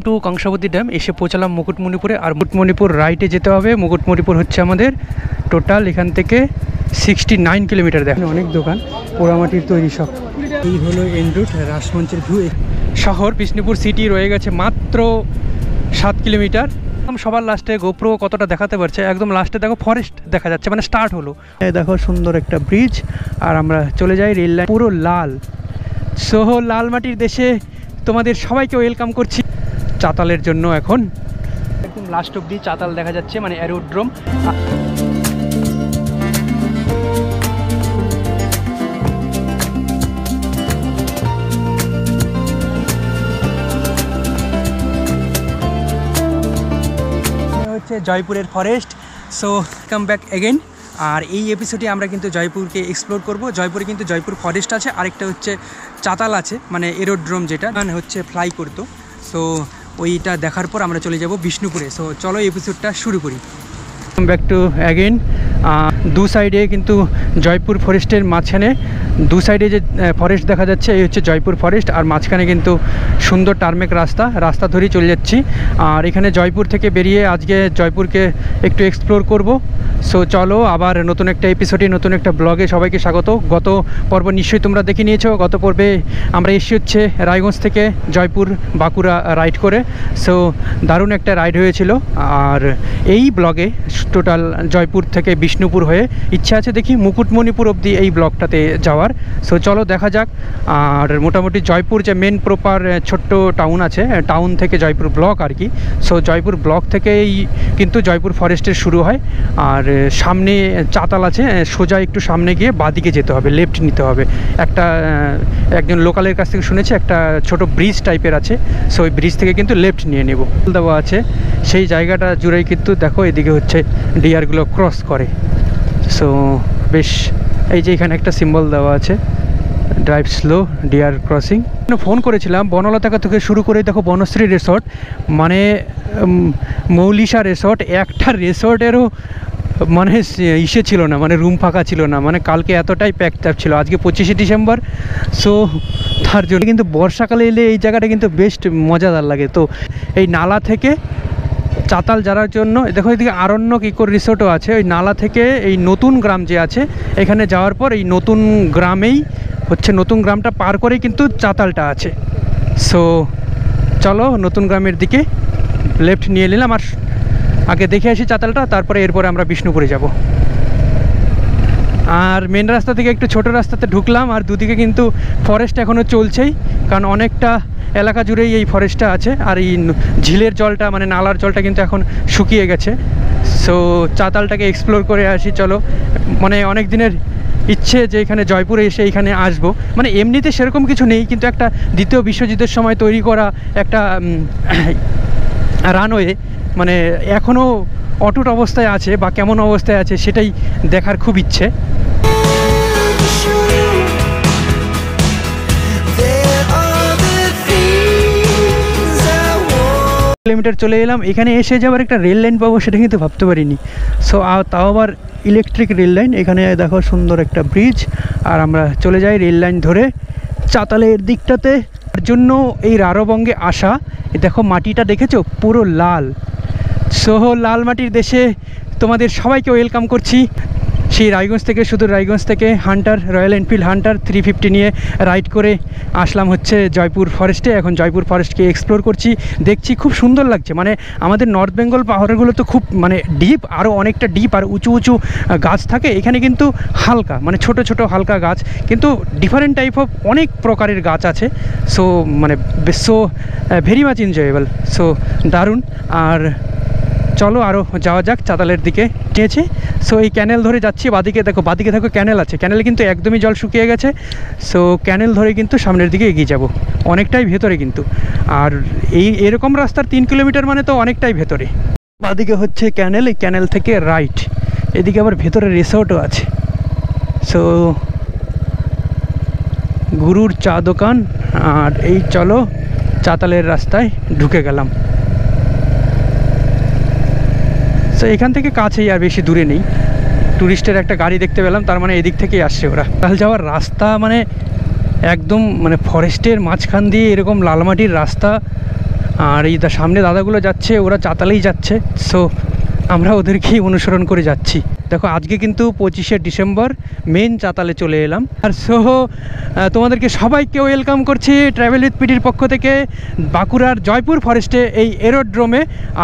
Two Kangsabati dam এসে পৌঁছালাম মুকুটমণিপুরে। আর মুকুটমণিপুর রাইটে যেতে হবে। মুকুটমণিপুর হচ্ছে আমাদের টোটাল এখান থেকে 69 কিলোমিটার। দেখেন অনেক দোকান, পোড়ামাটির তৈরি সব। এই হলো এন রুট, রাসমঞ্চের ভিউ। শহর বিষ্ণুপুর সিটি রয়ে গেছে মাত্র 7 কিলোমিটার। সবার লাস্টে গোপ্রো কতটা দেখাতে পারছে, একদম লাস্টে দেখো ফরেস্ট দেখা যাচ্ছে, মানে স্টার্ট হলো। দেখো সুন্দর একটা ব্রিজ, আর আমরা চলে যাই রেল লাইন। পুরো লাল, সোহ লাল মাটির দেশে তোমাদের সবাইকে ওয়েলকাম করছি চাতালের জন্য। এখন একদম লাস্ট অব্দি চাতাল দেখা যাচ্ছে, মানে অ্যারোড্রোম। হচ্ছে জয়পুরের forest. So come back again. আর এই এপিসোডে আমরা কিন্তু জয়পুরকে এক্সপ্লোর করব। জয়পুরে কিন্তু জয়পুর ফরেস্ট আছে, আরেকটা হচ্ছে চাতাল আছে, মানে এরোড্রোম, যেটা মানে হচ্ছে ফ্লাই করতো। সো ওইটা দেখার পর আমরা চলে যাব বিষ্ণুপুরে। সো চলো এপিসোডটা শুরু করি। Back to again. দু সাইডে কিন্তু জয়পুর ফরেস্টের মাঝখানে দু সাইডে যে ফরেস্ট দেখা যাচ্ছে, এই হচ্ছে জয়পুর ফরেস্ট। আর মাঝখানে কিন্তু সুন্দর টার্মেক রাস্তা ধরেই চলে যাচ্ছি। আর এখানে জয়পুর থেকে বেরিয়ে আজকে জয়পুরকে একটু এক্সপ্লোর করব। সো চলো, আবার নতুন একটা এপিসোডে, নতুন একটা ব্লগে সবাইকে স্বাগত। গত পর্ব নিশ্চয়ই তোমরা দেখে নিয়েছো। গত পর্বে আমরা এসে হচ্ছে রায়গঞ্জ থেকে জয়পুর বাঁকুড়া রাইড করে। সো দারুণ একটা রাইড হয়েছিল। আর এই ব্লগে টোটাল জয়পুর থেকে বিষ্ণুপুর হয়ে ইচ্ছা আছে দেখি মুকুটমণিপুর অবধি এই ব্লকটাতে যাওয়ার। সো চলো দেখা যাক। আর মোটামুটি জয়পুর যে মেন প্রপার ছোট্ট টাউন আছে, টাউন থেকে জয়পুর ব্লক আর কি। সো জয়পুর ব্লক থেকেই কিন্তু জয়পুর ফরেস্টের শুরু হয়। আর সামনে চাতাল আছে, সোজা একটু সামনে গিয়ে বাঁদিকে যেতে হবে, লেফট নিতে হবে। একজন লোকালের কাছ থেকে শুনেছি একটা ছোট ব্রিজ টাইপের আছে। সো ওই ব্রিজ থেকে কিন্তু লেফট নিয়ে নেব দেওয়া আছে। সেই জায়গাটা জুড়েই কিন্তু দেখো এদিকে হচ্ছে ডিয়ারগুলো ক্রস করে। সো বেশ, এই যে এখানে একটা সিম্বল দেওয়া আছে, drive slow deer crossing. Phone করেছিলাম বনলতা থেকে শুরু করে দেখো বনশ্রী রিসর্ট, মানে মৌলিশা রিসর্ট, একটা রিসর্টেরও মানে ইসে ছিল না, মানে রুম ফাঁকা ছিল না। মানে কালকে এতটাই প্যাকড আপ ছিল, আজকে 25শে ডিসেম্বর। সো তার জন্য কিন্তু বর্ষাকালে এলে এই জায়গাটা কিন্তু বেস্ট মজাদার লাগে। তো এই নালা থেকে চাতাল যাওয়ার জন্য দেখো এদিকে আরণ্যক ইকো রিসোর্টও আছে। ওই নালা থেকে এই নতুন গ্রাম যে আছে, এখানে যাওয়ার পর এই নতুন গ্রামেই হচ্ছে, নতুন গ্রামটা পার করেই কিন্তু চাতালটা আছে। সো চলো নতুন গ্রামের দিকে লেফট নিয়ে নিলাম। আর আগে দেখে আসি চাতালটা, তারপরে এরপরে আমরা বিষ্ণুপুরে যাব। আর মেন রাস্তা থেকে একটু ছোট রাস্তাতে ঢুকলাম। আর দুদিকে কিন্তু ফরেস্ট এখনও চলছেই, কারণ অনেকটা এলাকা জুড়েই এই ফরেস্টটা আছে। আর এই ঝিলের জলটা, মানে নালার জলটা কিন্তু এখন শুকিয়ে গেছে। সো চাতালটাকে এক্সপ্লোর করে আসি চলো। মানে অনেক দিনের ইচ্ছে যে এখানে জয়পুরে এসে এইখানে আসবো। মানে এমনিতে সেরকম কিছু নেই, কিন্তু একটা দ্বিতীয় বিশ্বযুদ্ধের সময় তৈরি করা একটা রানওয়ে, মানে এখনও অটুট অবস্থায় আছে বা কেমন অবস্থায় আছে সেটাই দেখার খুব ইচ্ছে। কিলোমিটার চলে এলাম। এখানে এসে যাবার একটা রেল লাইন পাবো সেটা কিন্তু ভাবতে পারিনি। সো তাও আবার ইলেকট্রিক রেল লাইন। এখানে দেখো সুন্দর একটা ব্রিজ, আর আমরা চলে যাই রেল লাইন ধরে চাতালের দিকটাতে। তার জন্য এই রারবঙ্গে আসা। দেখো মাটিটা দেখেছো, পুরো লাল। সোহ লাল মাটির দেশে তোমাদের সবাইকে ওয়েলকাম করছি। সেই রায়গঞ্জ থেকে, শুধু রায়গঞ্জ থেকে হান্টার, রয়্যাল এনফিল্ড হান্টার 350 নিয়ে রাইড করে আসলাম হচ্ছে জয়পুর ফরেস্টে। এখন জয়পুর ফরেস্টকে এক্সপ্লোর করছি, দেখছি খুব সুন্দর লাগছে। মানে আমাদের নর্থ বেঙ্গল পাহাড়গুলো তো খুব মানে ডিপ, আরও অনেকটা ডিপ, আর উঁচু উঁচু গাছ থাকে। এখানে কিন্তু হালকা, মানে ছোট ছোট হালকা গাছ, কিন্তু ডিফারেন্ট টাইপ অফ অনেক প্রকারের গাছ আছে। সো মানে so very much enjoyable. So দারুণ। আর চলো আরও যাওয়া যাক চাতালের দিকে নিয়েছে। সো এই ক্যানেল ধরে যাচ্ছি। বাদিকে দেখো ক্যানেল আছে। ক্যানেলে কিন্তু একদমই জল শুকিয়ে গেছে। সো ক্যানেল ধরে কিন্তু সামনের দিকে এগিয়ে যাব, অনেকটাই ভেতরে কিন্তু। আর এরকম রাস্তার 3 কিলোমিটার মানে তো অনেকটাই ভেতরে। বাদিকে হচ্ছে ক্যানেল, এই ক্যানেল থেকে রাইট। এদিকে আবার ভেতরে রিসোর্টও আছে। সো গুরুর চা দোকান। আর এই চলো চাতালের রাস্তায় ঢুকে গেলাম। সো এখান থেকে কাছেই, আর বেশি দূরে নেই। ট্যুরিস্টের একটা গাড়ি দেখতে পেলাম, তার মানে এদিক থেকেই আসছে ওরা। চাতাল যাওয়ার রাস্তা মানে একদম মানে ফরেস্টের মাঝখান দিয়ে এরকম লালমাটির রাস্তা, আর এই সামনে দাদাগুলো যাচ্ছে, ওরা চাতালেই যাচ্ছে, সো আমরা ওদেরকেই অনুসরণ করে যাচ্ছি। দেখো আজকে কিন্তু 25শে ডিসেম্বর, মেন চাতালে চলে এলাম। আর সো তোমাদেরকে সবাইকে ওয়েলকাম করছি ট্রাভেল উইথ পিটির পক্ষ থেকে বাঁকুড়ার জয়পুর ফরেস্টে এই এরোড্রোমে।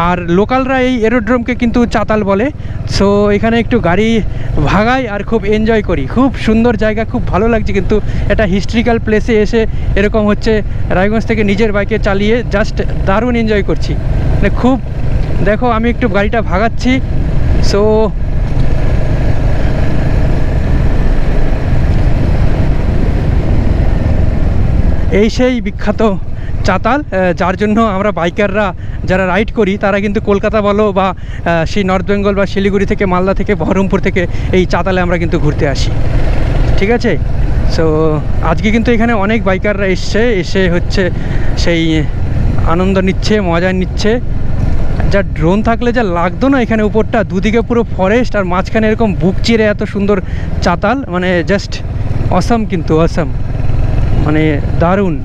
আর লোকালরা এই এরোড্রোমকে কিন্তু চাতাল বলে। সো এখানে একটু গাড়ি ভাগাই আর খুব এনজয় করি, খুব সুন্দর জায়গা, খুব ভালো লাগছে। কিন্তু এটা হিস্ট্রিক্যাল প্লেসে এসে এরকম হচ্ছে রায়গঞ্জ থেকে নিজের বাইকে চালিয়ে জাস্ট দারুণ এনজয় করছি, মানে খুব। দেখো আমি একটু গাড়িটা ভাগাচ্ছি। সো এই সেই বিখ্যাত চাতাল, যার জন্য আমরা বাইকাররা যারা রাইড করি তারা কিন্তু কলকাতা বলো বা সেই নর্থ বেঙ্গল বা শিলিগুড়ি থেকে, মালদা থেকে, বহরমপুর থেকে এই চাতালে আমরা কিন্তু ঘুরতে আসি, ঠিক আছে। সো আজকে কিন্তু এখানে অনেক বাইকাররা এসে হচ্ছে সেই আনন্দ নিচ্ছে, মজা নিচ্ছে। যা ড্রোন থাকলে যা লাগতো না এখানে উপরটা, দুদিকে পুরো ফরেস্ট আর মাঝখানে এরকম বুক চিরে এত সুন্দর চাতাল, মানে জাস্ট অসাম, কিন্তু অসাম, মানে দারুণ।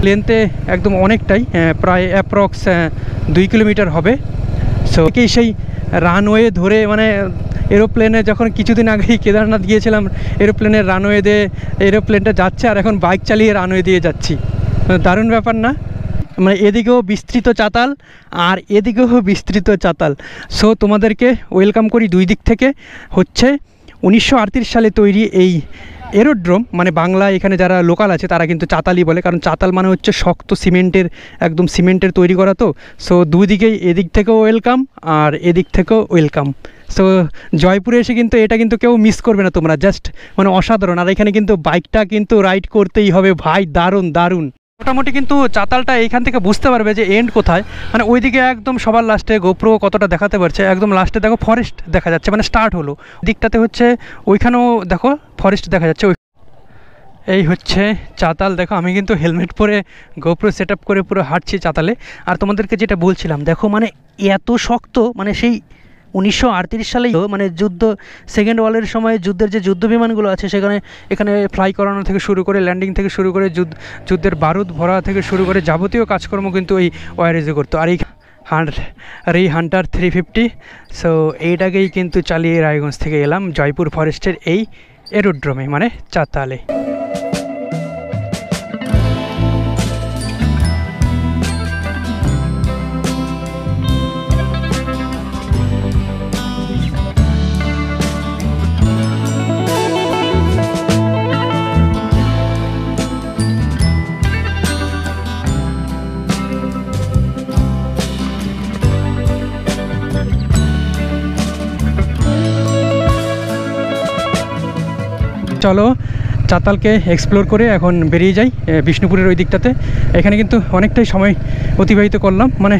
লেন্থে একদম অনেকটাই, প্রায় অ্যাপ্রক্স 2 কিলোমিটার হবে। সো সেই রানওয়ে ধরে, মানে এরোপ্লেনে যখন কিছুদিন আগেই কেদারনাথ গিয়েছিলাম, এরোপ্লেনের রানওয়ে দিয়ে এরোপ্লেনটা যাচ্ছে, আর এখন বাইক চালিয়ে রানওয়ে দিয়ে যাচ্ছি। দারুণ ব্যাপার না? মানে এদিকেও বিস্তৃত চাতাল আর এদিকেও বিস্তৃত চাতাল। সো তোমাদেরকে ওয়েলকাম করি দুই দিক থেকে। হচ্ছে 1938 সালে তৈরি এই এরোড্রোম, মানে বাংলা এখানে যারা লোকাল আছে তারা কিন্তু চাতালই বলে, কারণ চাতাল মানে হচ্ছে শক্ত সিমেন্টের, একদম সিমেন্টের তৈরি করা। তো সো দুই দিকেই, এদিক থেকেও ওয়েলকাম আর এদিক থেকেও ওয়েলকাম। সো জয়পুরে এসে কিন্তু এটা কিন্তু কেউ মিস করবে না তোমরা, জাস্ট মানে অসাধারণ। আর এখানে কিন্তু বাইকটা কিন্তু রাইড করতেই হবে ভাই, দারুণ দারুণ। মোটামুটি কিন্তু চাতালটা এইখান থেকে বুঝতে পারবে যে এন্ড কোথায়, মানে ওইদিকে একদম সবার লাস্টে গোপ্রো কতটা দেখাতে পারছে, একদম লাস্টে দেখো ফরেস্ট দেখা যাচ্ছে, মানে স্টার্ট হলো দিকটাতে হচ্ছে, ওইখানেও দেখো ফরেস্ট দেখা যাচ্ছে। এই হচ্ছে চাতাল। দেখো আমি কিন্তু হেলমেট পরে গোপ্রো সেট আপ করে পুরো হাঁটছি চাতালে। আর তোমাদেরকে যেটা বলছিলাম, দেখো মানে এত শক্ত, মানে সেই 1938 সালেই, মানে যুদ্ধ, সেকেন্ড ওয়ার্ল্ডের সময় যুদ্ধের যে যুদ্ধ বিমানগুলো আছে সেখানে, এখানে ফ্লাই করানো থেকে শুরু করে, ল্যান্ডিং থেকে শুরু করে, যুদ্ধের বারুদ ভরা থেকে শুরু করে যাবতীয় কাজকর্ম কিন্তু এই ওয়ারেজে করতো। আর এই হান্টার 350, সো এইটাকেই কিন্তু চালিয়ে রায়গঞ্জ থেকে এলাম জয়পুর ফরেস্টের এই এরোড্রোমে, মানে চাতালে। চলো চাতালকে এক্সপ্লোর করে এখন বেরিয়ে যাই বিষ্ণুপুরের ওই দিকটাতে। এখানে কিন্তু অনেকটাই সময় অতিবাহিত করলাম, মানে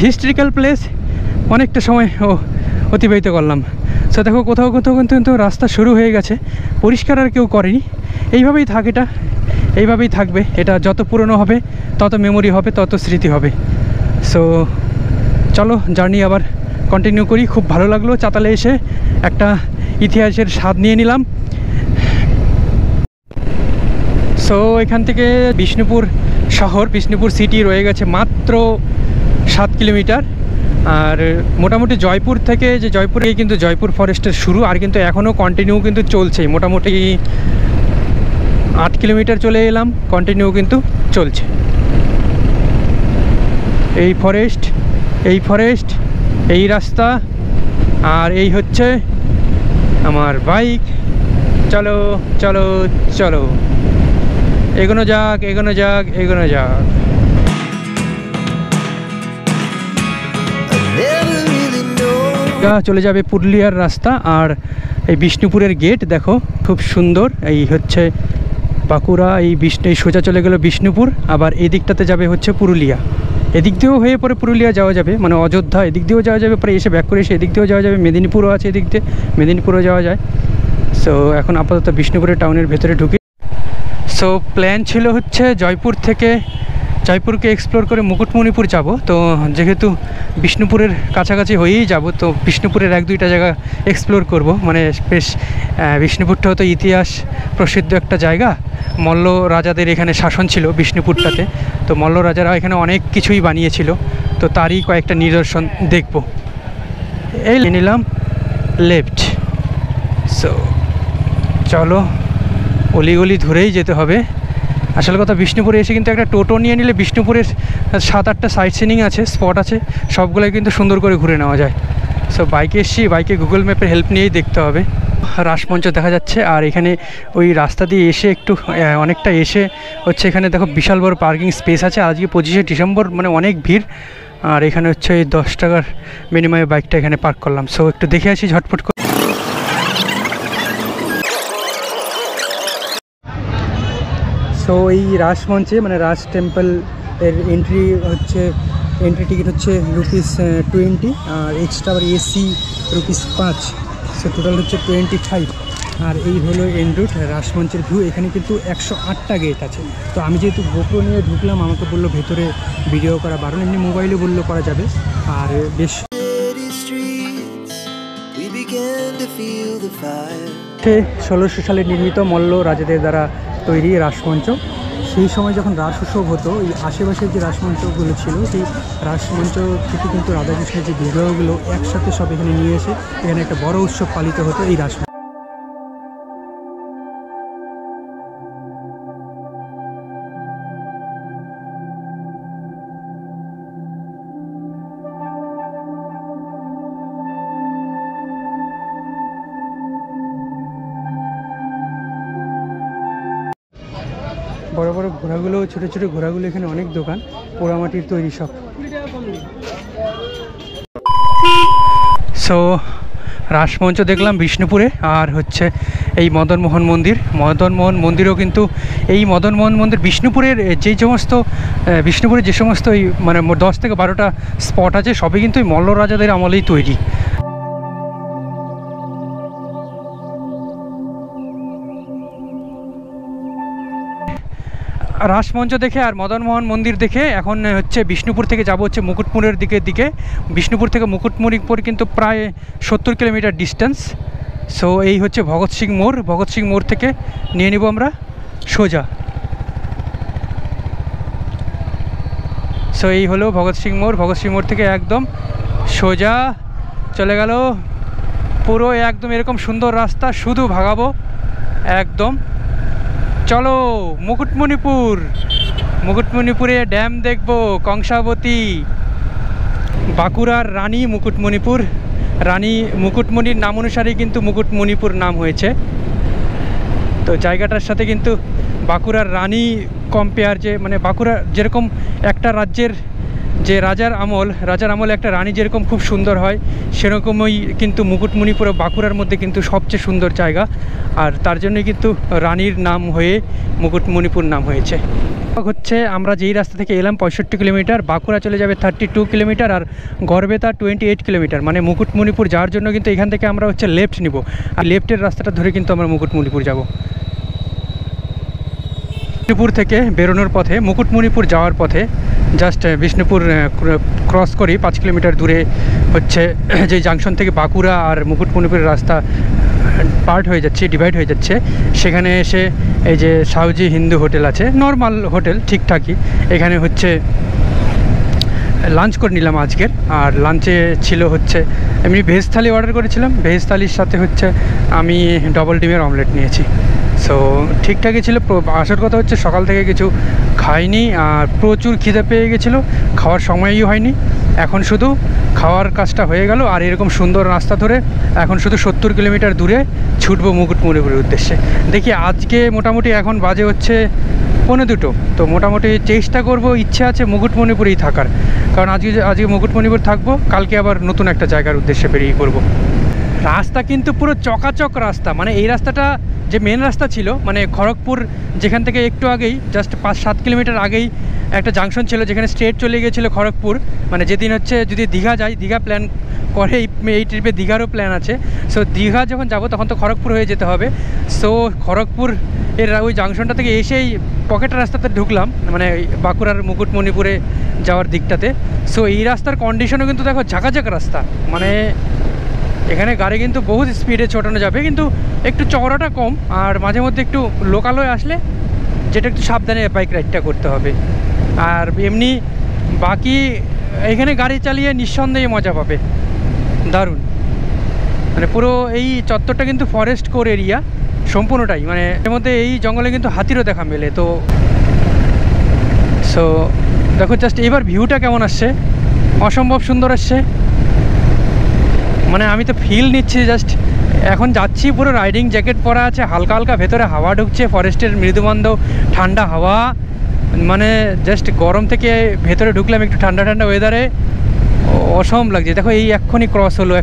হিস্ট্রিক্যাল প্লেস, অনেকটা সময় অতিবাহিত করলাম। সো দেখো কোথাও কোথাও কিন্তু রাস্তা শুরু হয়ে গেছে, পরিষ্কার আর কেউ করেনি। এইভাবেই থাক, এটা এইভাবেই থাকবে। এটা যত পুরনো হবে তত মেমোরি হবে, তত স্মৃতি হবে। সো চলো জার্নি আবার কন্টিনিউ করি। খুব ভালো লাগলো চাতালে এসে, একটা ইতিহাসের স্বাদ নিয়ে নিলাম। সো এখান থেকে বিষ্ণুপুর শহর, বিষ্ণুপুর সিটি রয়ে গেছে মাত্র 7 কিলোমিটার। আর মোটামুটি জয়পুর থেকে, যে জয়পুরে কিন্তু জয়পুর ফরেস্টের শুরু, আর কিন্তু এখনও কন্টিনিউ কিন্তু চলছে। মোটামুটি 8 কিলোমিটার চলে এলাম, কন্টিনিউ কিন্তু চলছে। এই ফরেস্ট, এই রাস্তা, আর এই হচ্ছে আমার বাইক। চলো চলো চলো, এগোনো যাক এগোনো যাক এগোনো যাক। চলে যাবে পুরুলিয়ার রাস্তা। আর এই বিষ্ণুপুরের গেট দেখো খুব সুন্দর। এই হচ্ছে বাঁকুড়া, এই সোজা চলে গেল বিষ্ণুপুর। আবার এই দিকটাতে যাবে হচ্ছে পুরুলিয়া, এদিক দিয়েও হয়ে পরে পুরুলিয়া যাওয়া যাবে, মানে অযোধ্যা এদিক দিয়েও যাওয়া যাবে, পরে এসে ব্যাক করে এসে এদিক দিয়েও যাওয়া যাবে, মেদিনীপুরও আছে এদিক দিয়ে, মেদিনীপুরও যাওয়া যায়। সো এখন আপাতত বিষ্ণুপুরের টাউনের ভেতরে ঢুকি। সো প্ল্যান ছিল হচ্ছে জয়পুর থেকে জয়পুরকে এক্সপ্লোর করে মুকুটমণিপুর যাব। তো যেহেতু বিষ্ণুপুরের কাছাকাছি হয়েই যাব, তো বিষ্ণুপুরের 1-2টা জায়গা এক্সপ্লোর করব। মানে বেশ বিষ্ণুপুরটাও তো ইতিহাস প্রসিদ্ধ একটা জায়গা। মল্ল রাজাদের এখানে শাসন ছিল বিষ্ণুপুরটাতে, তো মল্ল রাজারা এখানে অনেক কিছুই বানিয়েছিল, তো তারই কয়েকটা নিদর্শন দেখব। এই নিলাম লেফট। সো চলো, অলিগলি ধরেই যেতে হবে। আসল কথা, বিষ্ণুপুরে এসে কিন্তু একটা টোটো নিয়ে নিলে বিষ্ণুপুরের 7-8টা সাইট সিনিং আছে, স্পট আছে, সবগুলোই কিন্তু সুন্দর করে ঘুরে নেওয়া যায়। সো বাইকে এসছি, বাইকে গুগল ম্যাপের হেল্প নিয়েই দেখতে হবে। রাসমঞ্চ দেখা যাচ্ছে, আর এখানে ওই রাস্তা দিয়ে এসে একটু অনেকটা এসে হচ্ছে এখানে দেখো বিশাল বড় পার্কিং স্পেস আছে। আজকে 25শে ডিসেম্বর, মানে অনেক ভিড়। আর এখানে হচ্ছে এই 10 টাকার বিনিময়ে বাইকটা এখানে পার্ক করলাম। সো একটু দেখে আসি ঝটপট করে। সো এই রাসমঞ্চে মানে রাস টেম্পল এর এন্ট্রি টিকিট হচ্ছে ₹20, আর এক্সট্রা আবার এসি ₹5। সো টোটাল হচ্ছে 25। আর এই হলো এন রুট, রাসমঞ্চের ভিউ। এখানে কিন্তু 108টা গেট আছে। তো আমি যেহেতু গোপ্রো নিয়ে ঢুকলাম, আমাকে বললো ভেতরে ভিডিও করা বারণ, এমনি মোবাইলে বললো করা যাবে। আর বেশ 1600 সালে নির্মিত মল্ল রাজাদের দ্বারা তৈরি রাসমঞ্চ। সেই সময় যখন রাস উৎসব হতো, এই আশেপাশের যে রাসমঞ্চগুলো ছিল, সেই রাসমঞ্চ থেকে কিন্তু রাধাকৃষ্ণের যে বিগ্রহগুলো একসাথে সব এখানে নিয়ে এসে এখানে একটা বড় উৎসব পালিত হতো এই রাসমঞ্চ। বড় বড় ঘোড়াগুলো, ছোটো ছোটো ঘোড়াগুলো, এখানে অনেক দোকান, পোড়ামাটির তৈরি সব। সো রাসমঞ্চ দেখলাম বিষ্ণুপুরে। আর হচ্ছে এই মদনমোহন মন্দিরও কিন্তু এই মদনমোহন মন্দির বিষ্ণুপুরের বিষ্ণুপুরে যে সমস্ত এই মানে 10 থেকে 12টা স্পট আছে, সবই কিন্তু এই মল্ল রাজাদের আমলেই তৈরি। রাসমঞ্চ দেখে আর মদনমোহন মন্দির দেখে এখন হচ্ছে বিষ্ণুপুর থেকে যাব হচ্ছে মুকুটমণিপুরের দিকে। বিষ্ণুপুর থেকে মুকুটমণিপুর কিন্তু প্রায় 70 কিলোমিটার ডিস্টেন্স। সো এই হচ্ছে ভগৎ সিং মোড় থেকে নিয়ে নিব আমরা সোজা। সো এই হলো ভগৎ সিং মোড় থেকে একদম সোজা চলে গেল পুরো একদম এরকম সুন্দর রাস্তা, শুধু ভাগাবো একদম। চলো মুকুটমণিপুরে ড্যাম দেখবো, কংসাবতী, বাঁকুড়ার রানী মুকুটমণির নাম অনুসারেই কিন্তু মুকুটমণিপুর নাম হয়েছে। তো জায়গাটার সাথে কিন্তু বাঁকুড়ার রানী কম্পেয়ার, যে মানে বাঁকুড়া যেরকম একটা রাজ্যের যে রাজার আমলে একটা রানী যেরকম খুব সুন্দর হয়, সেরকমই কিন্তু মুকুটমণিপুর বাঁকুড়ার মধ্যে কিন্তু সবচেয়ে সুন্দর জায়গা। আর তার জন্যই কিন্তু রানীর নাম হয়ে মুকুটমণিপুর নাম হয়েছে। হচ্ছে আমরা যেই রাস্তা থেকে এলাম 65 কিলোমিটার, বাঁকুড়া চলে যাবে 32 কিলোমিটার, আর গড়বেতা 28 কিলোমিটার। মানে মুকুটমণিপুর যাওয়ার জন্য কিন্তু এখান থেকে আমরা হচ্ছে লেফট নিব, আর লেফটের রাস্তাটা ধরে কিন্তু আমরা মুকুটমণিপুর যাব। বিষ্ণুপুর থেকে বেরোনোর পথে, মুকুটমণিপুর যাওয়ার পথে জাস্ট বিষ্ণুপুর ক্রস করি 5 কিলোমিটার দূরে হচ্ছে যে জাংশন থেকে বাঁকুড়া আর মুকুটমণিপুরের রাস্তা ডিভাইড হয়ে যাচ্ছে, সেখানে এসে এই যে সাউজি হিন্দু হোটেল আছে, নর্মাল হোটেল ঠিকঠাকই। এখানে হচ্ছে লাঞ্চ করে নিলাম আজকের। আর লাঞ্চে ছিল হচ্ছে এমনি ভেজ থালি অর্ডার করেছিলাম, ভেজ থালির সাথে হচ্ছে আমি ডবল ডিমের অমলেট নিয়েছি। সো ঠিকঠাকই ছিল। আসার কথা হচ্ছে সকাল থেকে কিছু খাইনি, আর প্রচুর খিদে পেয়ে গেছিলো, খাওয়ার সময়ই হয়নি। এখন শুধু খাওয়ার কাজটা হয়ে গেল, আর এরকম সুন্দর রাস্তা ধরে এখন শুধু 70 কিলোমিটার দূরে ছুটবো মুকুটমণিপুরের উদ্দেশ্যে। দেখি আজকে মোটামুটি এখন বাজে হচ্ছে 1:45। তো মোটামুটি চেষ্টা করব, ইচ্ছে আছে মুকুটমণিপুরেই থাকার, কারণ আজকে মুকুটমণিপুর থাকবো, কালকে আবার নতুন একটা জায়গার উদ্দেশ্যে বেরিয়ে পড়বো। রাস্তা কিন্তু পুরো চকাচক রাস্তা, মানে এই রাস্তাটা যে মেন রাস্তা ছিল, মানে খড়গপুর যেখান থেকে একটু আগেই জাস্ট 5-7 কিলোমিটার আগেই একটা জাংশন ছিল যেখানে স্ট্রেট চলে গিয়েছিলো খড়গপুর, মানে যেদিন হচ্ছে যদি দীঘা যাই, দীঘা প্ল্যান করে এই ট্রিপে দীঘারও প্ল্যান আছে। সো দীঘা যখন যাব তখন তো খড়গপুর হয়ে যেতে হবে। সো খড়গপুর এর ওই জাংশনটা থেকে এসেই পকেটের রাস্তাতে ঢুকলাম, মানে বাঁকুড়ার মুকুটমণিপুরে যাওয়ার দিকটাতে। সো এই রাস্তার কন্ডিশনও কিন্তু দেখো ঝাঁকাঝাঁক রাস্তা, মানে এখানে গাড়ি কিন্তু বহুত স্পিডে ছোটানো যাবে, কিন্তু একটু চওড়াটা কম, আর মাঝে মধ্যে একটু লোকালয়ে আসলে যেটা একটু সাবধানে বাইক রাইডটা করতে হবে। আর এমনি বাকি এখানে গাড়ি চালিয়ে নিঃসন্দেহে মজা পাবে, দারুণ। মানে পুরো এই চত্বরটা কিন্তু ফরেস্ট কোর এরিয়া সম্পূর্ণটাই, মানে এর মধ্যে এই জঙ্গলে কিন্তু হাতিরও দেখা মেলে। তো সো দেখো জাস্ট এবার ভিউটা কেমন আসছে, অসম্ভব সুন্দর আসছে। মানে আমি তো ফিল নিচ্ছি, জাস্ট এখন যাচ্ছি পুরো রাইডিং জ্যাকেট পরা আছে, হালকা হালকা ভেতরে হাওয়া ঢুকছে, ফরেস্টের মৃদুমন্দ ঠান্ডা হাওয়া, মানে জাস্ট গরম থেকে ভেতরে ঢুকলাম একটু ঠান্ডা ঠান্ডা ওয়েদারে, অসম লাগছে। দেখো এই এক্ষুনি ক্রস হলো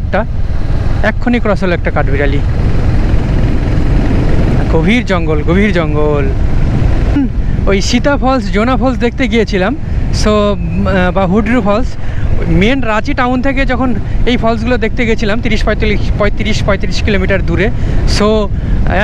একটা কাঠবিড়ালি। গভীর জঙ্গল, গভীর জঙ্গল। ওই সীতা ফলস, জোনা ফলস দেখতে গিয়েছিলাম, সো বা হুডরু ফলস। মেন রাঁচি টাউন থেকে যখন এই ফলসগুলো দেখতে গেছিলাম 35 কিলোমিটার দূরে। সো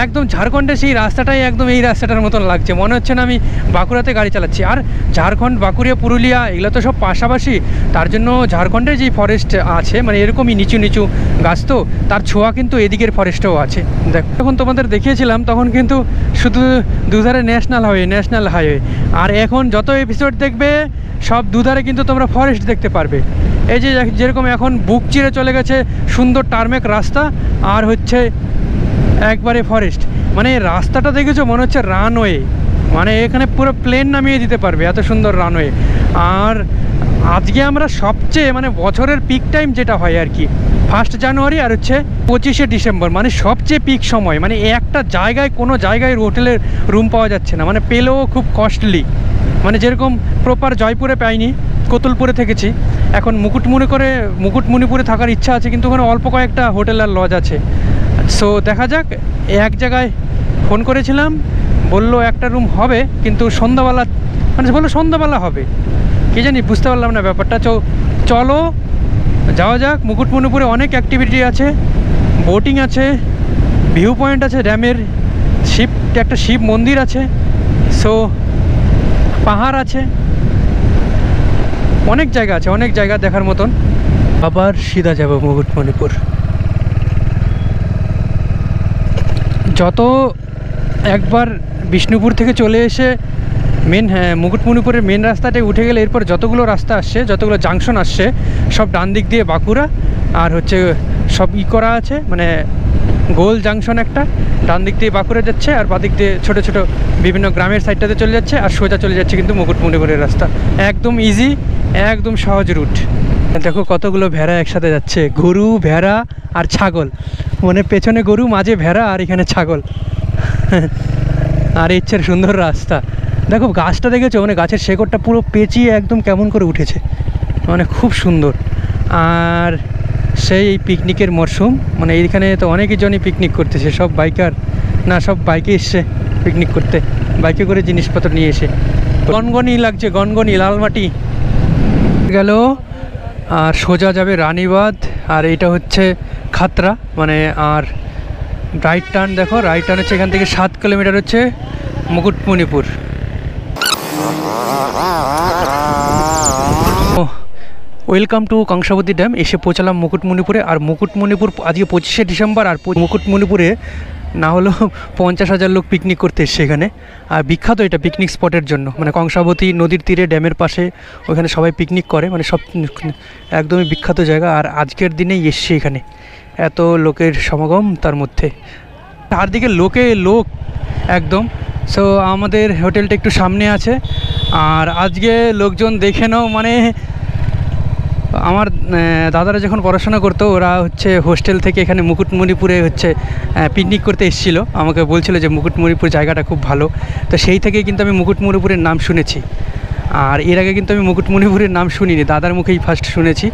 একদম ঝাড়খণ্ডের সেই রাস্তাটাই একদম এই রাস্তাটার মতন লাগছে, মনে হচ্ছে না আমি বাঁকুড়াতে গাড়ি চালাচ্ছি। আর ঝাড়খণ্ড, বাঁকুড়া, পুরুলিয়া এগুলো তো সব পাশাপাশি, তার জন্য ঝাড়খণ্ডের যেই ফরেস্ট আছে মানে এরকমই নিচু নিচু গাছ, তো তার ছোঁয়া কিন্তু এদিকের ফরেস্টেও আছে। দেখো যখন তোমাদের দেখিয়েছিলাম তখন কিন্তু শুধু দুধারে ন্যাশনাল হাইওয়ে, আর এখন যত এপিসোড দেখবে সব দুধারে কিন্তু তোমরা ফরেস্ট দেখতে পারবে। এই যে যেরকম এখন বুক চিরে চলে গেছে সুন্দর টার্মেক রাস্তা, আর হচ্ছে একবারে ফরেস্ট। মানে রাস্তাটা দেখেছো, মনে হচ্ছে রানওয়ে, মানে এখানে পুরো প্লেন নামিয়ে দিতে পারবে, এত সুন্দর রানওয়ে। আর আজকে আমরা সবচেয়ে মানে বছরের পিক টাইম যেটা হয় আর কি, 1 জানুয়ারি আর হচ্ছে 25শে ডিসেম্বর, মানে সবচেয়ে পিক সময়। মানে একটা জায়গায় কোনো জায়গায় হোটেলের রুম পাওয়া যাচ্ছে না, মানে পেলেও খুব কস্টলি। মানে যেরকম প্রপার জয়পুরে পাইনি, কোতুলপুরে থেকেছি, এখন মুকুটমণিপুরে থাকার ইচ্ছা আছে, কিন্তু ওখানে অল্প কয়েকটা হোটেল আর লজ আছে। সো দেখা যাক। এক জায়গায় ফোন করেছিলাম, বললো একটা রুম হবে, কিন্তু সন্ধ্যাবেলা, মানে বললো সন্ধ্যাবেলা হবে, কি জানি, বুঝতে পারলাম না ব্যাপারটা। চলো যাওয়া যাক। মুকুটমণিপুরে অনেক অ্যাক্টিভিটি আছে, বোটিং আছে, ভিউ পয়েন্ট আছে, ড্যামের একটা শিব মন্দির আছে, সো পাহাড় আছে, অনেক জায়গা আছে, অনেক জায়গা দেখার মতন। আবার সিধা যাব মুকুটমণিপুর। যত একবার বিষ্ণুপুর থেকে চলে এসে মুকুটমণিপুরের মেন রাস্তাটায় উঠে গেলে এরপর যতগুলো রাস্তা আসছে, যতগুলো জাংশন আসছে, সব ডান দিক দিয়ে বাঁকুড়া, আর হচ্ছে সব করা আছে, মানে গোল জাংশন একটা ডান দিক দিয়ে বাঁকুড়া যাচ্ছে, আর বাঁ দিক দিয়ে ছোটো ছোটো বিভিন্ন গ্রামের সাইডটাতে চলে যাচ্ছে, আর সোজা চলে যাচ্ছে কিন্তু মুকুটমণিপুরের রাস্তা। একদম ইজি, একদম সহজ রুট। দেখো কতগুলো ভেড়া একসাথে যাচ্ছে, গরু, ভেড়া আর ছাগল, মানে পেছনে গরু, মাঝে ভেড়া, আর এখানে ছাগল। আর ইচ্ছের সুন্দর রাস্তা। দেখো গাছটা দেখেছো, মানে গাছের শেকড়টা পুরো পেঁচিয়ে একদম কেমন করে উঠেছে, মানে খুব সুন্দর। আর সেই পিকনিকের মরশুম, মানে এইখানে তো অনেকই জনই পিকনিক করতেছে, সব বাইকার না, সব বাইকে এসছে পিকনিক করতে, বাইকে করে জিনিসপত্র নিয়ে এসে। গনগনি লাগছে, গনগনি, লালমাটি গেল, আর সোজা যাবে রানীবাঁধ, আর এটা হচ্ছে খাতরা, মানে আর রাইট টার্ন, দেখো রাইট টার্ন হচ্ছে এখান থেকে 7 কিলোমিটার হচ্ছে Mukutmanipur. Welcome to Kangsabati dam. এসে পৌঁছালাম মুকুটমণিপুরে। আর মুকুটমণিপুর আজকে 25শে ডিসেম্বর, আর মুকুটমণিপুরে না হলেও 50,000 লোক পিকনিক করতে এসছে এখানে। আর বিখ্যাত এটা পিকনিক স্পটের জন্য, মানে কংসাবতী নদীর তীরে ড্যামের পাশে, ওখানে সবাই পিকনিক করে, মানে সব একদমই বিখ্যাত জায়গা। আর আজকের দিনেই এসছে এখানে, এত লোকের সমাগম, তার মধ্যে চারদিকে লোক একদম। সো আমাদের হোটেলটা একটু সামনে আছে, আর আজকে লোকজন দেখে নাও, মানে আমার দাদারা যখন পড়াশোনা করতো, ওরা হচ্ছে হোস্টেল থেকে এখানে মুকুটমণিপুরে হচ্ছে পিকনিক করতে এসেছিলো, আমাকে বলছিল যে মুকুটমণিপুর জায়গাটা খুব ভালো। তো সেই থেকেই কিন্তু আমি মুকুটমণিপুরের নাম শুনেছি, আর এর আগে কিন্তু আমি মুকুটমণিপুরের নাম শুনিনি, দাদার মুখেই ফার্স্ট শুনেছি।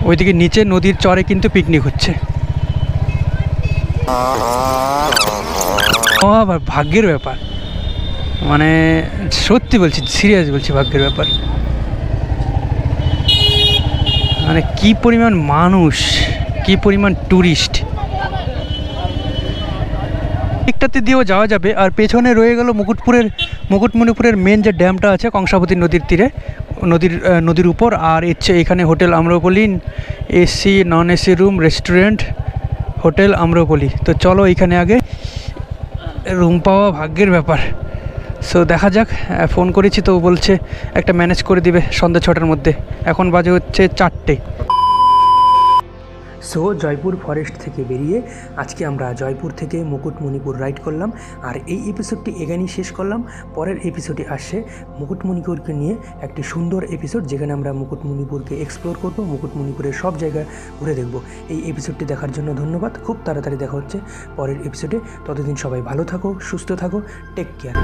ওইদিকে নিচে নদীর চরে কিন্তু পিকনিক হচ্ছে। আবার ভাগ্যের ব্যাপার, মানে সত্যি বলছি, সিরিয়াস বলছি, ভাগ্যের ব্যাপার। মানে কি পরিমাণ মানুষ, কি পরিমাণ ট্যুরিস্ট। দিকটাতে দিয়েও যাওয়া যাবে। আর পেছনে রয়ে গেল মুকুটমণিপুরের মেন যে ড্যামটা আছে কংসাবতী নদীর তীরে, নদীর উপর। আর এখানে হোটেল আম্রপলি, AC non AC room, restaurant, hotel আম্রপলি। তো চলো এখানে আগে রুম পাওয়া ভাগ্যের ব্যাপার। সো দেখা যাক, ফোন করেছি তো বলছে একটা ম্যানেজ করে দিবে সন্ধ্যা 6টার মধ্যে। এখন বাজে হচ্ছে 4টে। সো জয়পুর ফরেস্ট থেকে বেরিয়ে আজকে আমরা জয়পুর থেকে মুকুটমণিপুর রাইড করলাম। আর এই এপিসোডটি এখানেই শেষ করলাম। পরের এপিসোডে আসছে মুকুটমণিপুরকে নিয়ে একটি সুন্দর এপিসোড, যেখানে আমরা মুকুটমণিপুরকে এক্সপ্লোর করব, মুকুটমণিপুরের সব জায়গা ঘুরে দেখব। এই এপিসোডটি দেখার জন্য ধন্যবাদ। খুব তাড়াতাড়ি দেখা হচ্ছে পরের এপিসোডে। ততদিন সবাই ভালো থাকো, সুস্থ থাকো, টেক কেয়ার।